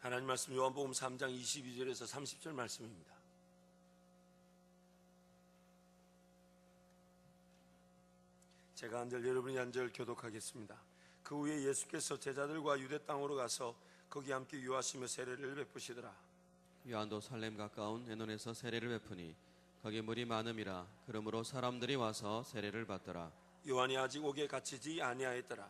하나님 말씀 요한복음 3장 22절에서 30절 말씀입니다. 제가 한 절 여러분이 한 절 교독하겠습니다. 그 후에 예수께서 제자들과 유대 땅으로 가서 거기 함께 유하시며 세례를 베푸시더라. 요한도 살렘 가까운 에논에서 세례를 베푸니 거기 물이 많음이라. 그러므로 사람들이 와서 세례를 받더라. 요한이 아직 옥에 갇히지 아니하였더라.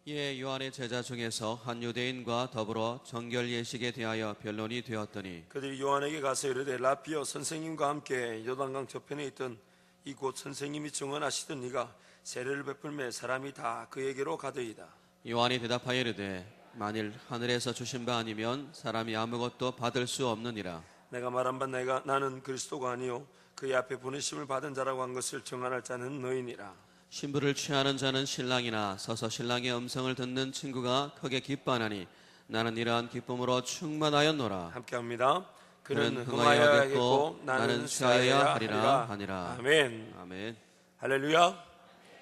이에 요한의 제자 중에서 한 유대인과 더불어 정결 예식에 대하여 변론이 되었더니 그들이 요한에게 가서 이르되 라피어 선생님과 함께 요단강 저편에 있던 이곳 선생님이 증언하시던 네가 세례를 베풀매 사람이 다 그에게로 가더이다. 요한이 대답하여 이르되 만일 하늘에서 주신 바 아니면 사람이 아무것도 받을 수 없느니라. 내가 말한 바 나는 그리스도가 아니요 그의 앞에 보내심을 받은 자라고 한 것을 증언할 자는 너희니라. 신부를 취하는 자는 신랑이나 서서 신랑의 음성을 듣는 친구가 크게 기뻐하나니 나는 이러한 기쁨으로 충만하였노라. 함께합니다. 그는 흥하여야겠고 나는 취하여야 하리라 하니라. 아멘. 아멘. 할렐루야.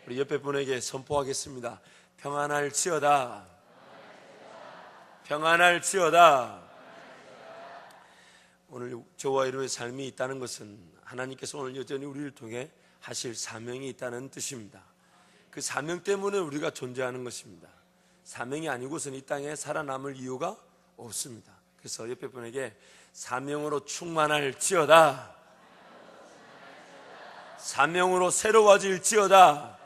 우리 옆에 분에게 선포하겠습니다. 평안할지어다. 평안할지어다. 오늘 저와 여러분의 삶이 있다는 것은 하나님께서 오늘 여전히 우리를 통해 하실 사명이 있다는 뜻입니다. 그 사명 때문에 우리가 존재하는 것입니다. 사명이 아니고서는 이 땅에 살아남을 이유가 없습니다. 그래서 옆에 분에게 사명으로 충만할지어다. 사명으로 새로워질지어다.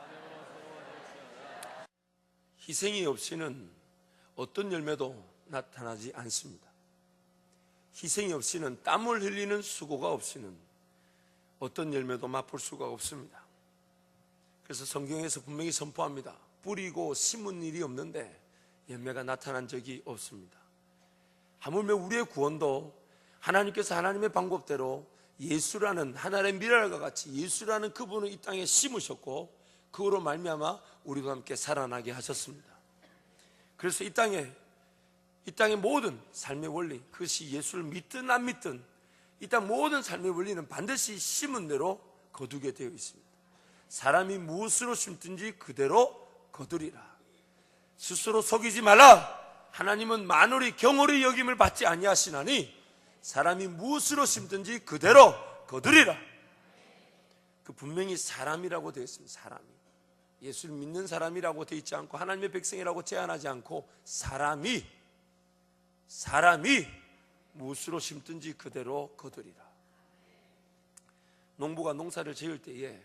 희생이 없이는 어떤 열매도 나타나지 않습니다. 희생이 없이는, 땀을 흘리는 수고가 없이는 어떤 열매도 맛볼 수가 없습니다. 그래서 성경에서 분명히 선포합니다. 뿌리고 심은 일이 없는데 열매가 나타난 적이 없습니다. 하물며 우리의 구원도 하나님께서 하나님의 방법대로 예수라는 하나님의 미랄과 같이 예수라는 그분을 이 땅에 심으셨고 그거로 말미암아 우리도 함께 살아나게 하셨습니다. 그래서 이 땅의 모든 삶의 원리, 그것이 예수를 믿든 안 믿든 이 땅 모든 삶의 원리는 반드시 심은 대로 거두게 되어 있습니다. 사람이 무엇으로 심든지 그대로 거두리라. 스스로 속이지 말라. 하나님은 만월이 경홀히 여김을 받지 아니하시나니 사람이 무엇으로 심든지 그대로 거두리라. 그 분명히 사람이라고 되어 있습니다. 사람이 예수를 믿는 사람이라고 되어 있지 않고 하나님의 백성이라고 제한하지 않고 사람이 무엇으로 심든지 그대로 거두리라. 농부가 농사를 지을 때에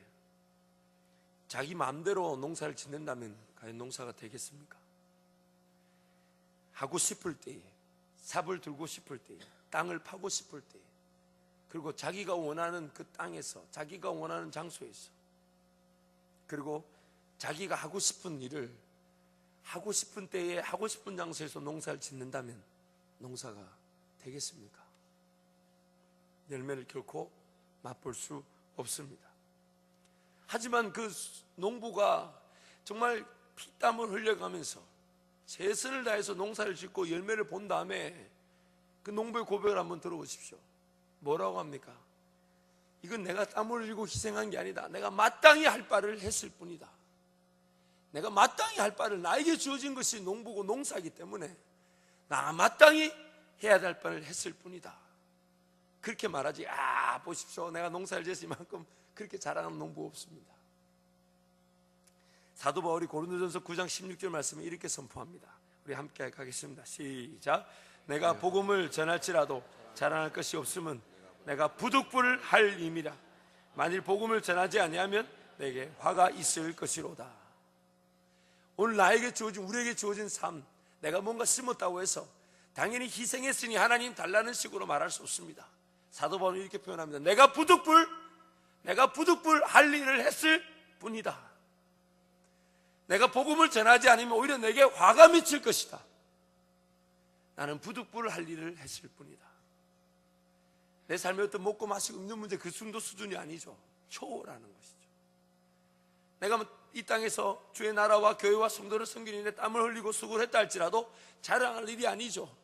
자기 마음대로 농사를 짓는다면 과연 농사가 되겠습니까? 하고 싶을 때에, 삽을 들고 싶을 때에, 땅을 파고 싶을 때에, 그리고 자기가 원하는 그 땅에서, 자기가 원하는 장소에서, 그리고 자기가 하고 싶은 일을 하고 싶은 때에 하고 싶은 장소에서 농사를 짓는다면 농사가 되겠습니까? 열매를 결코 맛볼 수 없습니다. 하지만 그 농부가 정말 피땀을 흘려가면서 최선을 다해서 농사를 짓고 열매를 본 다음에 그 농부의 고백을 한번 들어보십시오. 뭐라고 합니까? 이건 내가 땀을 흘리고 희생한 게 아니다. 내가 마땅히 할 바를 했을 뿐이다. 내가 마땅히 할 바를, 나에게 주어진 것이 농부고 농사이기 때문에 나 마땅히 해야 될 바를 했을 뿐이다. 그렇게 말하지, 보십시오, 내가 농사를 지을 만큼 그렇게 자랑하는 농부 없습니다. 사도 바울이 고린도전서 9장 16절 말씀에 이렇게 선포합니다. 우리 함께 가겠습니다. 시작. 내가 복음을 전할지라도 자랑할 것이 없으면 내가 부득불 할 임이라. 만일 복음을 전하지 아니하면 내게 화가 있을 것이로다. 오늘 나에게 주어진, 우리에게 주어진 삶, 내가 뭔가 심었다고 해서 당연히 희생했으니 하나님 달라는 식으로 말할 수 없습니다. 사도 바울은 이렇게 표현합니다. 내가 부득불 할 일을 했을 뿐이다. 내가 복음을 전하지 않으면 오히려 내게 화가 미칠 것이다. 나는 부득불 할 일을 했을 뿐이다. 내 삶의 어떤 먹고 마시고 입는 문제 그 정도 수준이 아니죠. 초월하는 것이죠. 내가 이 땅에서 주의 나라와 교회와 성도를 섬기는 데 땀을 흘리고 수고를 했다 할지라도 자랑할 일이 아니죠.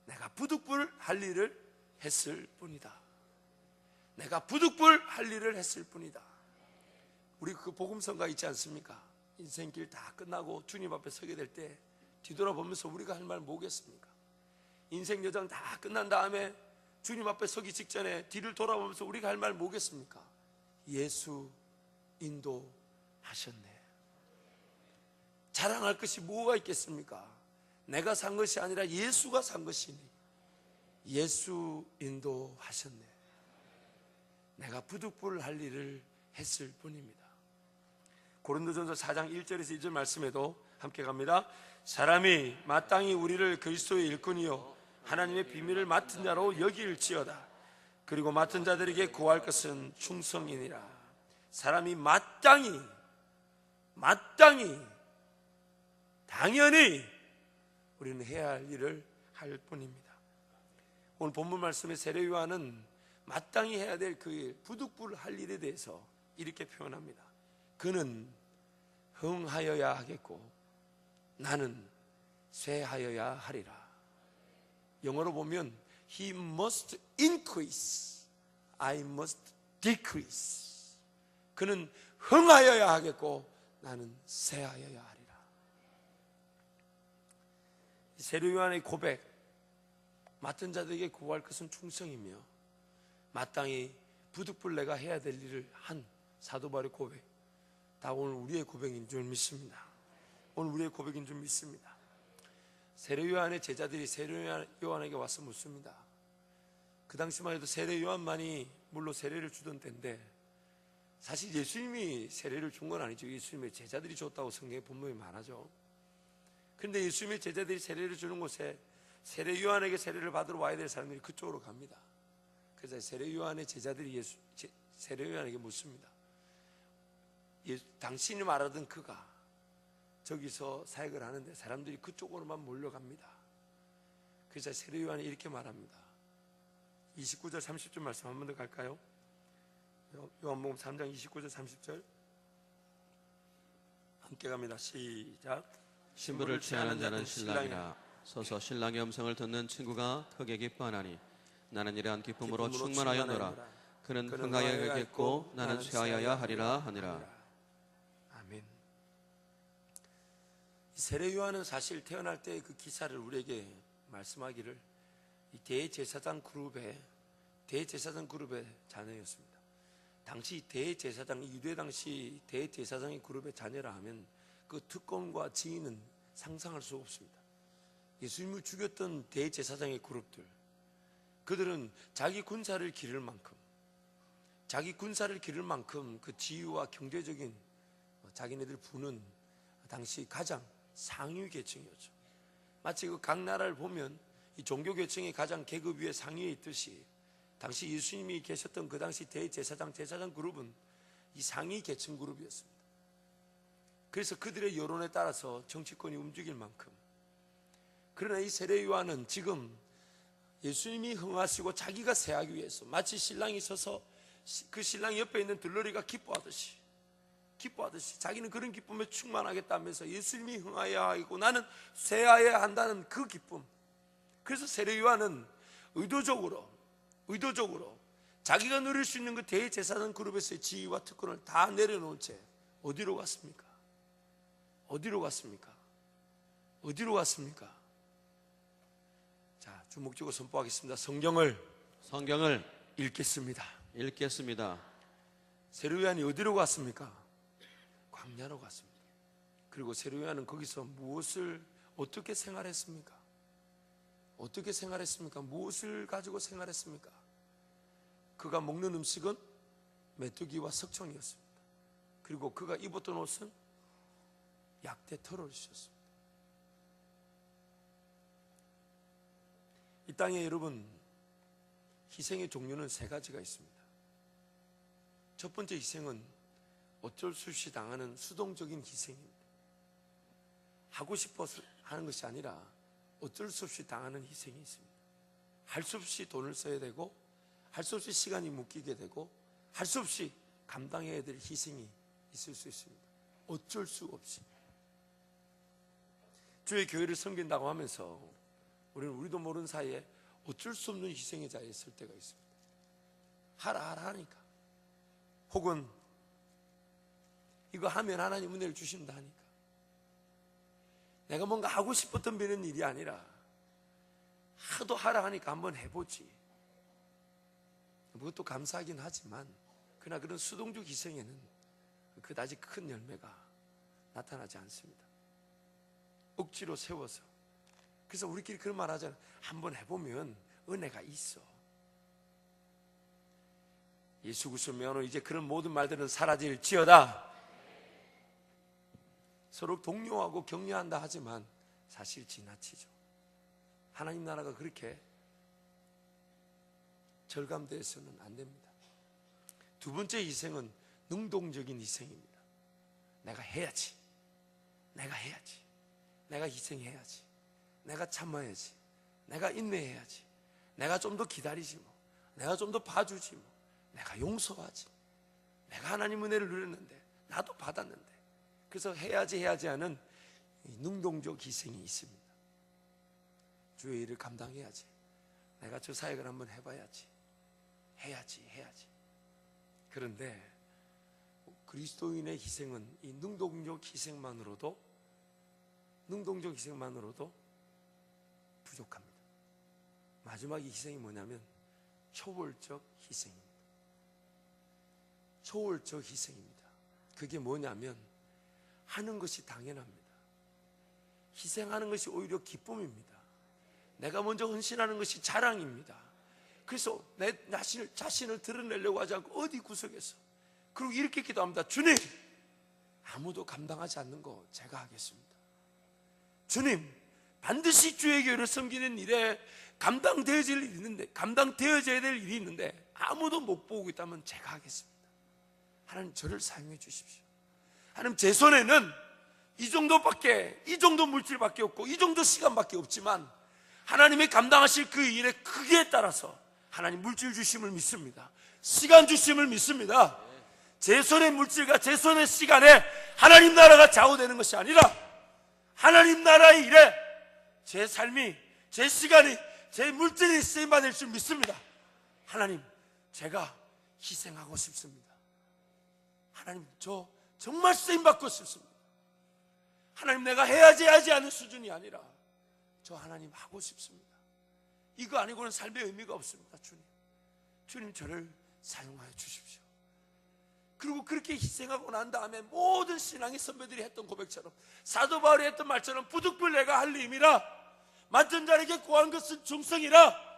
내가 부득불 할 일을 했을 뿐이다. 내가 부득불 할 일을 했을 뿐이다. 우리 그 복음성가 있지 않습니까? 인생길 다 끝나고 주님 앞에 서게 될 때 뒤돌아보면서 우리가 할 말 뭐겠습니까? 인생 여정 다 끝난 다음에 주님 앞에 서기 직전에 뒤를 돌아보면서 우리가 할 말 뭐겠습니까? 예수 인도하셨네. 자랑할 것이 뭐가 있겠습니까? 내가 산 것이 아니라 예수가 산 것이니 예수 인도하셨네. 내가 부득불 할 일을 했을 뿐입니다. 고린도전서 4장 1절에서 2절 말씀에도 함께 갑니다. 사람이 마땅히 우리를 그리스도의 일꾼이요 하나님의 비밀을 맡은 자로 여길지어다. 그리고 맡은 자들에게 구할 것은 충성이니라. 사람이 마땅히 당연히 우리는 해야 할 일을 할 뿐입니다. 오늘 본문 말씀의 세례 요한은 마땅히 해야 될 그 일, 부득불 할 일에 대해서 이렇게 표현합니다. 그는 흥하여야 하겠고 나는 쇠하여야 하리라. 영어로 보면 He must increase, I must decrease. 그는 흥하여야 하겠고 나는 쇠하여야 하리라. 세례 요한의 고백, 맡은 자들에게 구할 것은 충성이며 마땅히 부득불 내가 해야 될 일을 한 사도 바울의 고백, 다 오늘 우리의 고백인 줄 믿습니다. 오늘 우리의 고백인 줄 믿습니다. 세례 요한의 제자들이 세례 요한에게 와서 묻습니다. 그 당시만 해도 세례 요한만이 물로 세례를 주던 때인데 사실 예수님이 세례를 준 건 아니죠. 예수님의 제자들이 줬다고 성경에 본문이 말하죠. 그런데 예수님의 제자들이 세례를 주는 곳에 세례 요한에게 세례를 받으러 와야 될 사람들이 그쪽으로 갑니다. 그래서 세례 요한의 제자들이 세례 요한에게 묻습니다. 당신이 말하던 그가 저기서 사역을 하는데 사람들이 그쪽으로만 몰려갑니다. 그래서 세례 요한이 이렇게 말합니다. 29절 30절 말씀 한 번 더 갈까요? 요한복음 3장 29절 30절 함께 갑니다. 시작. 신부를 취하는 자는 신랑이라. 서서 신랑의 음성을 듣는 친구가 크게 기뻐하나니 나는 이러한 기쁨으로 충만하였노라. 그는 흥하여야겠고 나는 쇠하여야 하리라 하니라. 아멘. 세례 요한은 사실 태어날 때 그 기사를 우리에게 말씀하기를 이 대제사장 그룹의 자녀였습니다. 당시 대제사장, 유대 당시 대제사장의 그룹의 자녀라 하면 그 특권과 지위는 상상할 수 없습니다. 예수님을 죽였던 대제사장의 그룹들, 그들은 자기 군사를 기를 만큼 그 지위와 경제적인 자기네들 부는 당시 가장 상위 계층이었죠. 마치 그 각 나라를 보면 이 종교 계층의 가장 계급 위에 상위에 있듯이 당시 예수님이 계셨던 그 당시 대제사장 그룹은 이 상위 계층 그룹이었습니다. 그래서 그들의 여론에 따라서 정치권이 움직일 만큼, 그러나 이 세례 요한은 지금 예수님이 흥하시고 자기가 세하기 위해서 마치 신랑이 서서 그 신랑 옆에 있는 들러리가 기뻐하듯이 자기는 그런 기쁨에 충만하겠다면서 예수님이 흥하여야 하고 나는 세하여야 한다는 그 기쁨. 그래서 세례 요한은 의도적으로 자기가 누릴 수 있는 그 대제사장 그룹에서의 지위와 특권을 다 내려놓은 채 어디로 갔습니까? 자, 주목적으로 선포하겠습니다. 성경을 읽겠습니다. 세례 요한이 어디로 갔습니까? 광야로 갔습니다. 그리고 세례 요한은 거기서 어떻게 생활했습니까? 무엇을 가지고 생활했습니까? 그가 먹는 음식은 메뚜기와 석청이었습니다. 그리고 그가 입었던 옷은 약대 털옷이었습니다. 이 땅에 여러분, 희생의 종류는 세 가지가 있습니다. 첫 번째 희생은 어쩔 수 없이 당하는 수동적인 희생입니다. 하고 싶어서 하는 것이 아니라 어쩔 수 없이 당하는 희생이 있습니다. 할 수 없이 돈을 써야 되고, 할 수 없이 시간이 묶이게 되고, 할 수 없이 감당해야 될 희생이 있을 수 있습니다. 어쩔 수 없이. 주의 교회를 섬긴다고 하면서 우리는 우리도 모르는 사이에 어쩔 수 없는 희생의 자리에 설 때가 있습니다. 하라 하니까, 혹은 이거 하면 하나님 은혜를 주신다 하니까, 내가 뭔가 하고 싶었던 일이 아니라 하도 하라 하니까 한번 해보지. 그것도 감사하긴 하지만 그러나 그런 수동적 희생에는 그다지 큰 열매가 나타나지 않습니다. 억지로 세워서. 그래서 우리끼리 그런 말 하잖아요. 한번 해보면 은혜가 있어. 예수 그리스도 명으로 이제 그런 모든 말들은 사라질지어다. 서로 독려하고 격려한다 하지만 사실 지나치죠. 하나님 나라가 그렇게 절감돼서는 안 됩니다. 두 번째 희생은 능동적인 희생입니다. 내가 해야지. 내가 해야지. 내가 희생해야지. 내가 참아야지. 내가 인내해야지. 내가 좀 더 기다리지 뭐. 내가 좀 더 봐주지 뭐. 내가 용서하지. 내가 하나님 은혜를 누렸는데 나도 받았는데. 그래서 해야지 하는 능동적 희생이 있습니다. 주의 일을 감당해야지. 내가 저 사역을 한번 해봐야지. 해야지. 그런데 그리스도인의 희생은 이 능동적 희생만으로도 부족합니다. 마지막 희생이 뭐냐면 초월적 희생입니다. 초월적 희생입니다. 그게 뭐냐면 하는 것이 당연합니다. 희생하는 것이 오히려 기쁨입니다. 내가 먼저 헌신하는 것이 자랑입니다. 그래서 내 자신을 드러내려고 하지 않고 어디 구석에서, 그리고 이렇게 기도합니다. 주님, 아무도 감당하지 않는 거 제가 하겠습니다. 주님, 반드시 주의 교회를 섬기는 일에 감당되어져야 될 일이 있는데 아무도 못 보고 있다면 제가 하겠습니다. 하나님, 저를 사용해 주십시오. 하나님, 제 손에는 이 정도 물질밖에 없고 이 정도 시간밖에 없지만 하나님이 감당하실 그 일의 크기에 따라서 하나님 물질 주심을 믿습니다. 시간 주심을 믿습니다. 제 손의 물질과 제 손의 시간에 하나님 나라가 좌우되는 것이 아니라 하나님 나라의 일에 제 삶이, 제 시간이, 제 물질이 쓰임받을 줄 믿습니다. 하나님, 제가 희생하고 싶습니다. 하나님, 저 정말 쓰임받고 싶습니다. 하나님, 내가 해야지 하는 수준이 아니라 저 하나님 하고 싶습니다. 이거 아니고는 삶의 의미가 없습니다. 주님 저를 사용하여 주십시오. 그리고 그렇게 희생하고 난 다음에 모든 신앙의 선배들이 했던 고백처럼, 사도 바울이 했던 말처럼 부득불 내가 할 일이라 맡은 자에게 구한 것은 중성이라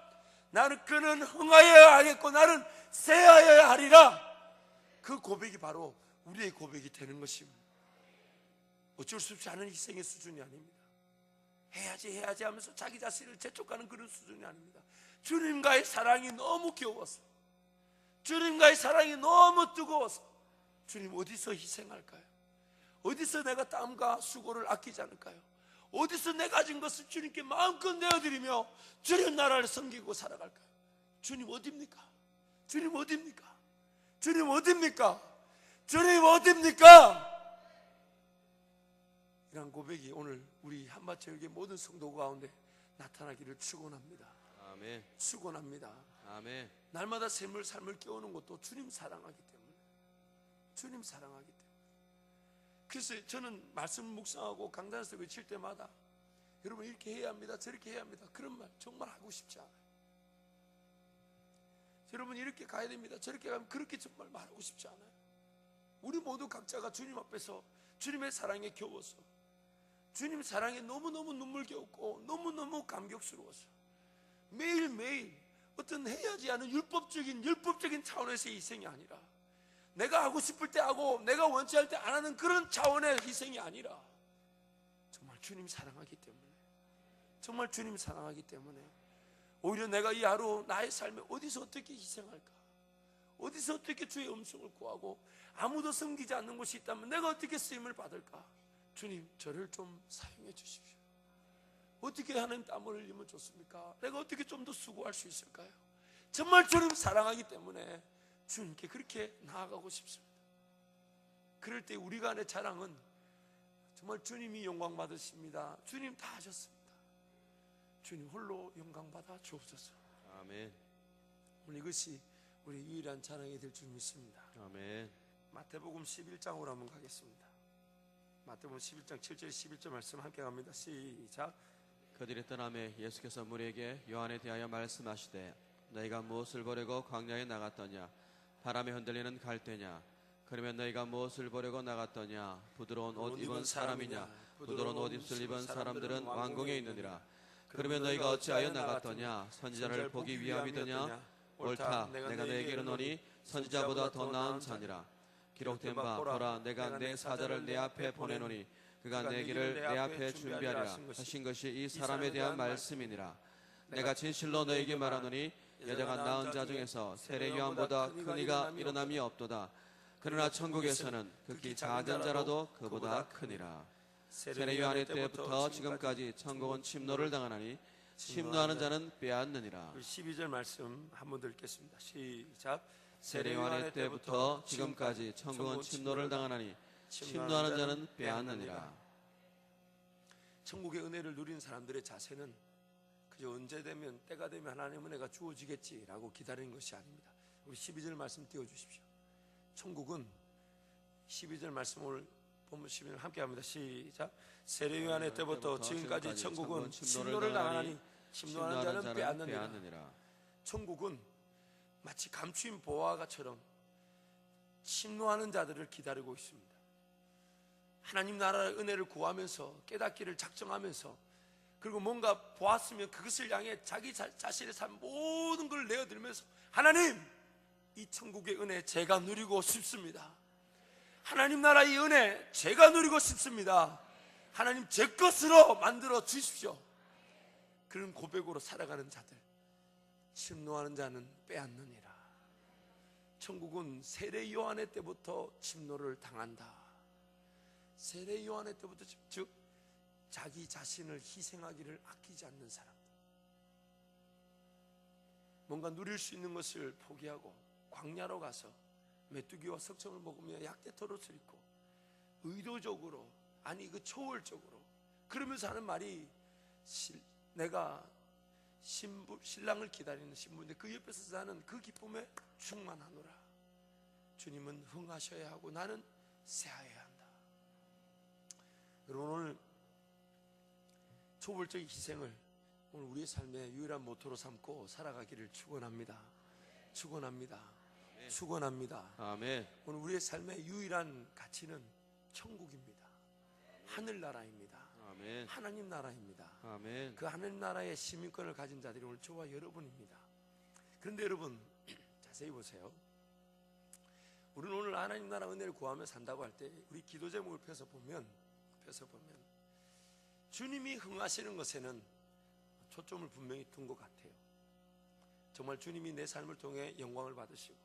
나는 그는 흥하여야 하겠고 나는 쇠하여야 하리라. 그 고백이 바로 우리의 고백이 되는 것입니다. 어쩔 수 없이 하는 희생의 수준이 아닙니다. 해야지 하면서 자기 자신을 재촉하는 그런 수준이 아닙니다. 주님과의 사랑이 너무 귀여워서, 주님과의 사랑이 너무 뜨거워서 주님 어디서 희생할까요? 어디서 내가 땀과 수고를 아끼지 않을까요? 어디서 내 가진 것을 주님께 마음껏 내어드리며 주님 나라를 섬기고 살아갈까요? 주님 어디입니까? 주님 어디입니까? 주님 어디입니까? 주님 어디입니까? 이런 고백이 오늘 우리 한마체육의 모든 성도 가운데 나타나기를 축원합니다. 아멘. 축원합니다. 아멘. 날마다 삶을 깨우는 것도 주님 사랑하기 때문에, 주님 사랑하기 때문에. 그래서 저는 말씀 묵상하고 강단에서 외칠 때마다 여러분 이렇게 해야 합니다, 저렇게 해야 합니다, 그런 말 정말 하고 싶지 않아요. 여러분 이렇게 가야 됩니다, 저렇게 가면, 그렇게 정말 말하고 싶지 않아요. 우리 모두 각자가 주님 앞에서 주님의 사랑에 겨워서, 주님 사랑에 너무너무 눈물겨웠고 너무너무 감격스러워서 매일매일 어떤 해야지 하는 율법적인 차원에서의 희생이 아니라, 내가 하고 싶을 때 하고 내가 원치 할 때 안 하는 그런 차원의 희생이 아니라 정말 주님 사랑하기 때문에, 정말 주님 사랑하기 때문에 오히려 내가 이 하루 나의 삶에 어디서 어떻게 희생할까, 어디서 어떻게 주의 음성을 구하고 아무도 섬기지 않는 곳이 있다면 내가 어떻게 쓰임을 받을까? 주님 저를 좀 사용해 주십시오. 어떻게 하는 땀을 흘리면 좋습니까? 내가 어떻게 좀 더 수고할 수 있을까요? 정말 주님 사랑하기 때문에 주님께 그렇게 나아가고 싶습니다. 그럴 때 우리 간의 자랑은 정말 주님이 영광 받으십니다. 주님 다 하셨습니다. 주님 홀로 영광 받아 주옵소서. 아멘. 오늘 이것이 우리 유일한 자랑이 될 줄 믿습니다. 아멘. 마태복음 11장으로 한번 가겠습니다. 마태복음 11장 7절 11절 말씀 함께 갑니다. 시작. 그들이 떠나매 예수께서 무리에게 요한에 대하여 말씀하시되 너희가 무엇을 보려고 광야에 나갔더냐? 바람에 흔들리는 갈대냐? 그러면 너희가 무엇을 보려고 나갔더냐? 부드러운 옷 입은 사람이냐? 부드러운 옷 입술 입은 사람들은 왕궁에 있느니라. 그러면 너희가 어찌하여 나갔더냐? 선지자를 보기 위함이더냐? 옳다, 내가 너희에게 이르노니 선지자보다 더 나은 자니라. 기록된 바 보라, 내가 내 사자를 내 앞에 보내노니 그가 내 길을 내 앞에 준비하리라 하신 것이 이 사람에 대한 말씀이니라. 내가 진실로 너희에게 말하노니 여자가 낳은 자 중에서 세례 요한보다 큰 이가 일어남이 없도다. 그러나 천국에서는 극히 작은 자라도 그보다 크니라. 세례 요한의 때부터 지금까지 천국은 침노를 당하나니 침노하는 자는 빼앗느니라. 12절 말씀 한번 더 읽겠습니다. 시작. 세례 요한의 때부터 지금까지 천국은 침노를 당하나니 침노하는 자는 빼앗느니라. 천국의 은혜를 누린 사람들의 자세는 그저 언제 되면 때가 되면 하나님의 은혜가 주어지겠지라고 기다리는 것이 아닙니다. 우리 12절 말씀 띄워주십시오. 천국은 12절 말씀을 보면 12절 함께 합니다. 시작. 세례 요한의 때부터 지금까지 천국은 침노를 당하나니 침노하는 자는 빼앗느니라. 천국은 마치 감추인 보화가처럼 침노하는 자들을 기다리고 있습니다. 하나님 나라의 은혜를 구하면서 깨닫기를 작정하면서 그리고 뭔가 보았으면 그것을 향해 자기 자신의 삶 모든 걸 내어드리면서 하나님, 이 천국의 은혜 제가 누리고 싶습니다. 하나님 나라의 은혜 제가 누리고 싶습니다. 하나님 제 것으로 만들어 주십시오. 그런 고백으로 살아가는 자들, 침노하는 자는 빼앗느니라. 천국은 세례 요한의 때부터 침노를 당한다. 세례 요한의 때부터, 즉 자기 자신을 희생하기를 아끼지 않는 사람들, 뭔가 누릴 수 있는 것을 포기하고 광야로 가서 메뚜기와 석청을 먹으며 약대토롯을 입고 의도적으로, 아니 그 초월적으로 그러면서 하는 말이 내가 신랑을 기다리는 신부인데 그 옆에서 사는 그 기쁨에 충만하노라. 주님은 흥하셔야 하고 나는 새하여야 한다. 여러분, 오늘 초월적인 희생을 오늘 우리의 삶의 유일한 모토로 삼고 살아가기를 축원합니다. 축원합니다. 축원합니다. 아멘. 오늘 우리의 삶의 유일한 가치는 천국입니다. 하늘나라입니다. 아멘. 하나님 나라입니다. 아멘. 그 하나님 나라의 시민권을 가진 자들이 오늘 저와 여러분입니다. 그런데 여러분 자세히 보세요. 우리는 오늘 하나님 나라 은혜를 구하며 산다고 할 때 우리 기도 제목을 펴서 보면 주님이 흥하시는 것에는 초점을 분명히 둔 것 같아요. 정말 주님이 내 삶을 통해 영광을 받으시고,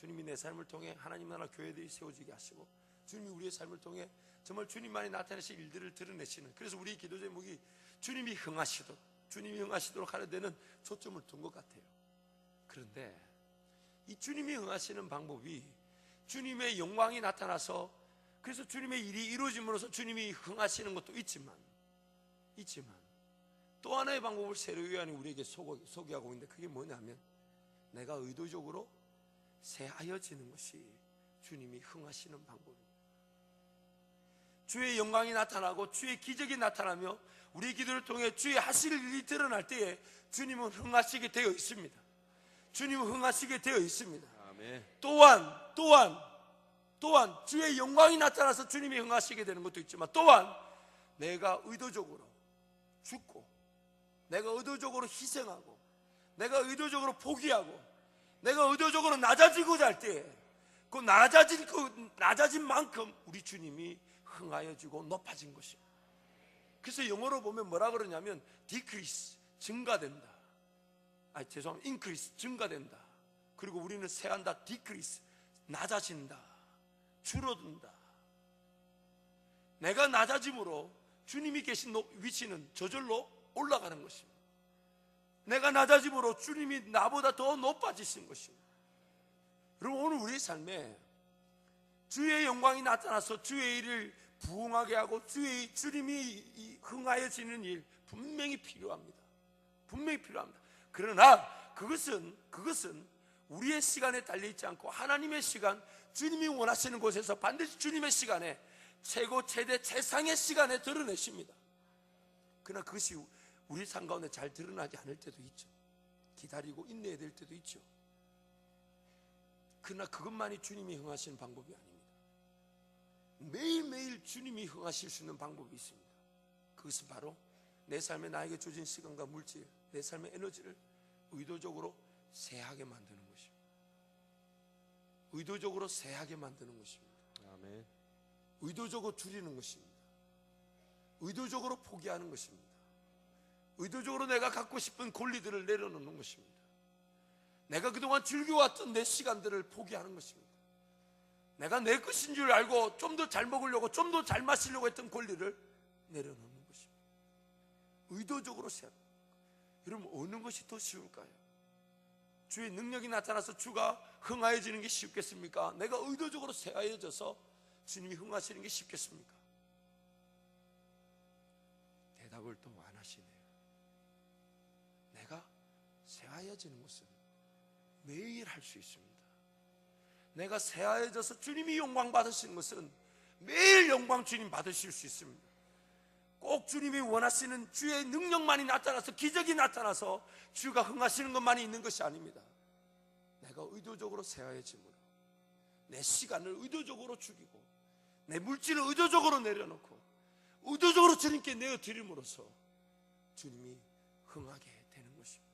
주님이 내 삶을 통해 하나님 나라 교회들이 세워지게 하시고, 주님이 우리의 삶을 통해 정말 주님만이 나타내실 일들을 드러내시는, 그래서 우리 기도 제목이 주님이 흥하시도록 하는 데는 초점을 둔 것 같아요. 그런데 이 주님이 흥하시는 방법이 주님의 영광이 나타나서, 그래서 주님의 일이 이루어짐으로써 주님이 흥하시는 것도 있지만 또 하나의 방법을 세례 요한이 우리에게 소개하고 있는데, 그게 뭐냐면 내가 의도적으로 새하여지는 것이 주님이 흥하시는 방법입니다. 주의 영광이 나타나고 주의 기적이 나타나며 우리의 기도를 통해 주의 하실 일이 드러날 때에 주님은 흥하시게 되어 있습니다. 주님은 흥하시게 되어 있습니다. 아멘. 또한 주의 영광이 나타나서 주님이 흥하시게 되는 것도 있지만, 또한 내가 의도적으로 죽고, 내가 의도적으로 희생하고, 내가 의도적으로 포기하고, 내가 의도적으로 낮아지고자 할 때 그 낮아진 만큼 우리 주님이 흥하여지고 높아진 것입니다. 그래서 영어로 보면 뭐라 그러냐면 decrease, 증가된다. increase, 증가된다. 그리고 우리는 새한다, decrease, 낮아진다, 줄어든다. 내가 낮아짐으로 주님이 계신 위치는 저절로 올라가는 것입니다. 내가 낮아짐으로 주님이 나보다 더 높아지신 것입니다. 여러분, 오늘 우리의 삶에 주의 영광이 나타나서 주의 일을 부흥하게 하고 주님이 흥하여지는 일 분명히 필요합니다. 분명히 필요합니다. 그러나 그것은 우리의 시간에 달려있지 않고 하나님의 시간, 주님이 원하시는 곳에서 반드시 주님의 시간에, 최고 최대 최상의 시간에 드러내십니다. 그러나 그것이 우리 삶 가운데 잘 드러나지 않을 때도 있죠. 기다리고 인내해야 될 때도 있죠. 그러나 그것만이 주님이 흥하시는 방법이 아닙니다. 매일매일 주님이 흥하실 수 있는 방법이 있습니다. 그것은 바로 내 삶에 나에게 주어진 시간과 물질, 내 삶의 에너지를 의도적으로 쇠하게 만드는 것입니다. 의도적으로 쇠하게 만드는 것입니다. 아멘. 의도적으로 줄이는 것입니다. 의도적으로 포기하는 것입니다. 의도적으로 내가 갖고 싶은 권리들을 내려놓는 것입니다. 내가 그동안 즐겨왔던 내 시간들을 포기하는 것입니다. 내가 내 것인 줄 알고 좀 더 잘 먹으려고, 좀 더 잘 마시려고 했던 권리를 내려놓는 것입니다. 의도적으로 세워. 여러분, 어느 것이 더 쉬울까요? 주의 능력이 나타나서 주가 흥하여지는 게 쉽겠습니까? 내가 의도적으로 쇠하여져서 주님이 흥하시는 게 쉽겠습니까? 대답을 또 안 하시네요. 내가 쇠하여지는 것은 매일 할 수 있습니다. 내가 쇠하여져서 주님이 영광 받으시는 것은 매일 영광 주님 받으실 수 있습니다. 꼭 주님이 원하시는 주의 능력만이 나타나서, 기적이 나타나서 주가 흥하시는 것만이 있는 것이 아닙니다. 내가 의도적으로 쇠하여짐으로 내 시간을 의도적으로 죽이고 내 물질을 의도적으로 내려놓고 의도적으로 주님께 내어드림으로써 주님이 흥하게 되는 것입니다.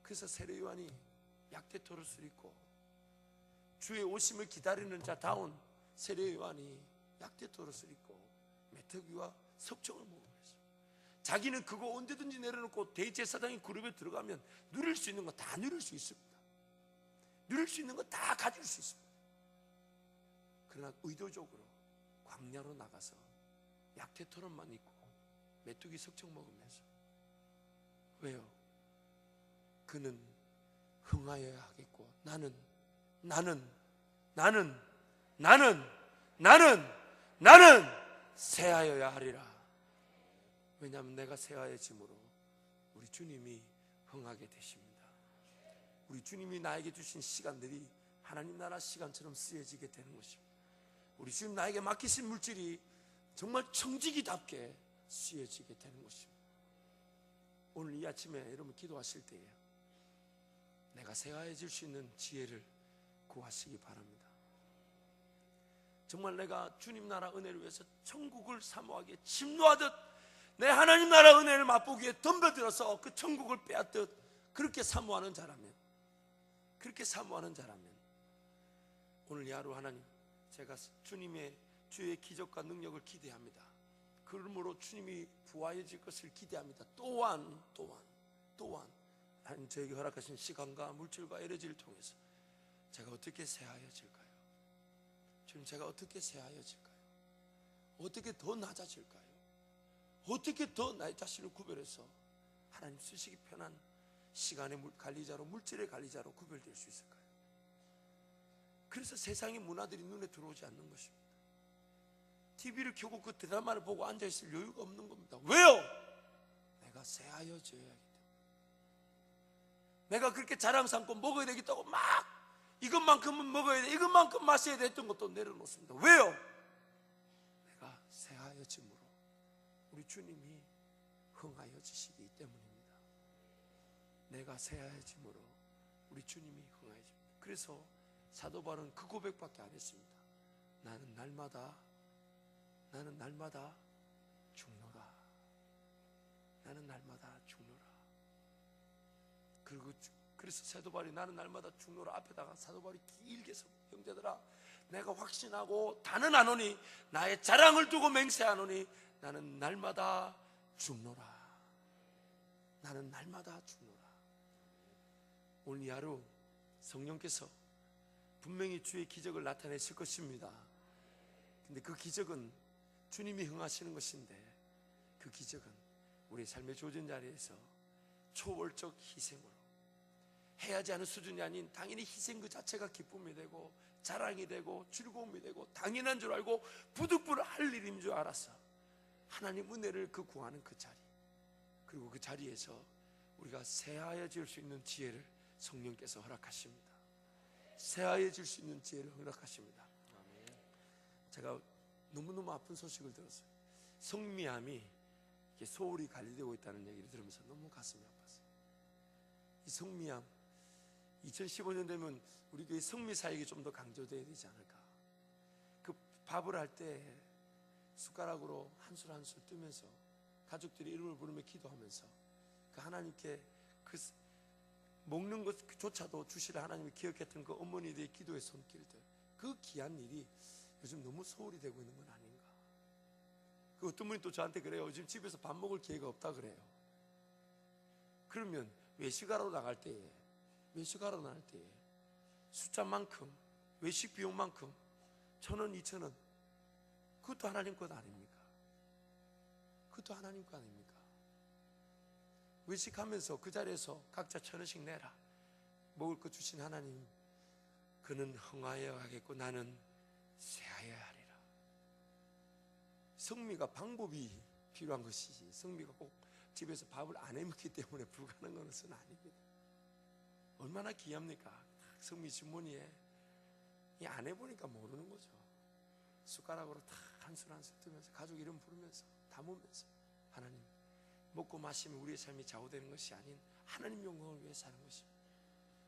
그래서 세례 요한이 약대토릇을 입고 주의 오심을 기다리는 자다운 세례 요한이 약대토릇을 입고 메뚜기와 석청을 먹으면서 자기는 그거 언제든지 내려놓고 대제사장의 그룹에 들어가면 누릴 수 있는 거 다 누릴 수 있습니다. 누릴 수 있는 거 다 가질 수 있습니다. 그러나 의도적으로 광야로 나가서 약대토릇만 입고 메뚜기 석청 먹으면서, 왜요? 그는 흥하여야 하겠고 나는 쇠하여야 하리라. 왜냐하면 내가 쇠하여짐으로 우리 주님이 흥하게 되십니다. 우리 주님이 나에게 주신 시간들이 하나님 나라 시간처럼 쓰여지게 되는 것입니다. 우리 주님 나에게 맡기신 물질이 정말 청지기답게 쓰여지게 되는 것입니다. 오늘 이 아침에 여러분 기도하실 때에 내가 쇠하여질 수 있는 지혜를 구하시기 바랍니다. 정말 내가 주님 나라 은혜를 위해서 천국을 사모하기에 침노하듯 내 하나님 나라 은혜를 맛보기에 덤벼들어서 그 천국을 빼앗듯 그렇게 사모하는 자라면, 오늘 이 하루 하나님, 제가 주의 기적과 능력을 기대합니다. 그러므로 주님이 부하여질 것을 기대합니다. 또한 하나님 저에게 허락하신 시간과 물질과 에너지를 통해서 제가 어떻게 쇠하여질까요? 주님, 제가 어떻게 쇠하여질까요? 어떻게 더 낮아질까요? 어떻게 더 나의 자신을 구별해서 하나님 쓰시기 편한 시간의 관리자로, 물질의 관리자로 구별될 수 있을까요? 그래서 세상의 문화들이 눈에 들어오지 않는 것입니다. TV를 켜고 그 드라마를 보고 앉아있을 여유가 없는 겁니다. 왜요? 내가 쇠하여져야 하기 때문에. 내가 그렇게 자랑 삼고 먹어야 되겠다고 막 이것만큼은 먹어야 돼, 이것만큼 마셔야 돼 했던 것도 내려놓습니다. 왜요? 내가 쇠하여짐으로 우리 주님이 흥하여지시기 때문입니다. 내가 쇠하여짐으로 우리 주님이 흥하여집니다. 그래서 사도 바울은 그 고백밖에 안 했습니다. 나는 날마다 죽노라. 나는 날마다 죽노라. 그래서 사도 바울이 나는 날마다 죽노라 앞에다가 사도 바울이 길게 서, 형제들아, 내가 확신하고 다는 안오니 나의 자랑을 두고 맹세하노니 나는 날마다 죽노라. 나는 날마다 죽노라. 오늘 이 하루 성령께서 분명히 주의 기적을 나타내실 것입니다. 근데 그 기적은 주님이 흥하시는 것인데, 그 기적은 우리 삶의 조전 자리에서 초월적 희생으로, 해야지 하는 수준이 아닌 당연히 희생 그 자체가 기쁨이 되고 자랑이 되고 즐거움이 되고 당연한 줄 알고 부득불 할 일인 줄 알아서 하나님 은혜를 그 구하는 그 자리, 그리고 그 자리에서 우리가 새하여질 수 있는 지혜를 성령께서 허락하십니다. 새하여질 수 있는 지혜를 허락하십니다. 제가 너무너무 아픈 소식을 들었어요. 성미암이 이게 소울이 관리되고 있다는 얘기를 들으면서 너무 가슴이 아팠어요. 이 성미암 2015년 되면 우리 교회 성미 사역이 좀 더 강조되어야 되지 않을까. 그 밥을 할 때 숟가락으로 한 술 한 술 뜨면서 가족들이 이름을 부르며 기도하면서 그 하나님께 그 먹는 것조차도 주시를 하나님이 기억했던 그 어머니들의 기도의 손길들, 그 귀한 일이 요즘 너무 소홀히 되고 있는 건 아닌가. 그 어떤 분이 또 저한테 그래요. 요즘 집에서 밥 먹을 기회가 없다 그래요. 그러면 외식하러 나갈 때에 숫자만큼, 외식 비용만큼 1,000원, 2,000원, 그것도 하나님 것 아닙니까? 그것도 하나님 것 아닙니까? 외식하면서 그 자리에서 각자 1,000원씩 내라. 먹을 것 주신 하나님, 그는 흥하여 하겠고 나는 쇠하여야 하리라. 성미가 방법이 필요한 것이지, 성미가 꼭 집에서 밥을 안 해먹기 때문에 불가능한 것은 아닙니다. 얼마나 귀합니까? 성미 주머니에 안 해보니까 모르는 거죠. 숟가락으로 다 한 술 한 술 뜨면서 가족 이름 부르면서 담으면서, 하나님, 먹고 마시면 우리의 삶이 좌우되는 것이 아닌 하나님 영광을 위해 사는 것입니다.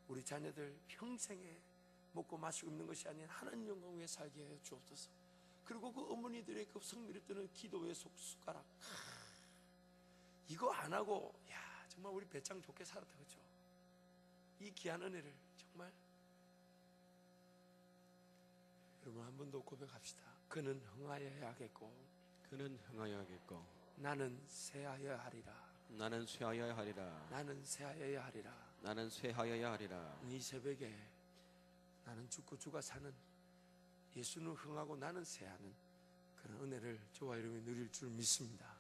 우리 자녀들 평생에 먹고 마시고 있는 것이 아닌 하나님 영광을 위해 살게 해 주옵소서. 그리고 그 어머니들의 그 성미를 뜨는 기도의 숟가락, 이거 안 하고 정말 우리 배짱 좋게 살았다, 그렇죠? 이 귀한 은혜를 정말 여러분 한 번 더 고백합시다. 그는 흥하여야 하겠고 그는 흥하여야 하겠고 나는 쇠하여야 하리라. 나는 쇠하여야 하리라. 나는 쇠하여야 하리라. 나는 쇠하여야 하리라. 이 새벽에 나는 죽고 주가 사는, 예수는 흥하고 나는 쇠하는 그런 은혜를 저와 여러분이 누릴 줄 믿습니다.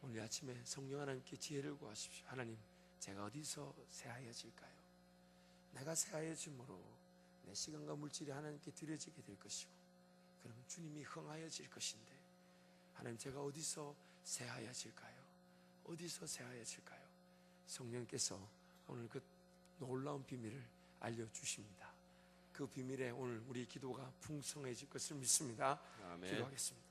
오늘 아침에 성령 하나님께 지혜를 구하십시오. 하나님, 제가 어디서 쇠하여질까요? 내가 쇠하여짐으로 내 시간과 물질이 하나님께 드려지게 될 것이고, 그럼 주님이 흥하여질 것인데, 하나님, 제가 어디서 쇠하여질까요? 어디서 쇠하여질까요? 성령께서 오늘 그 놀라운 비밀을 알려주십니다. 그 비밀에 오늘 우리 기도가 풍성해질 것을 믿습니다. 아멘. 기도하겠습니다.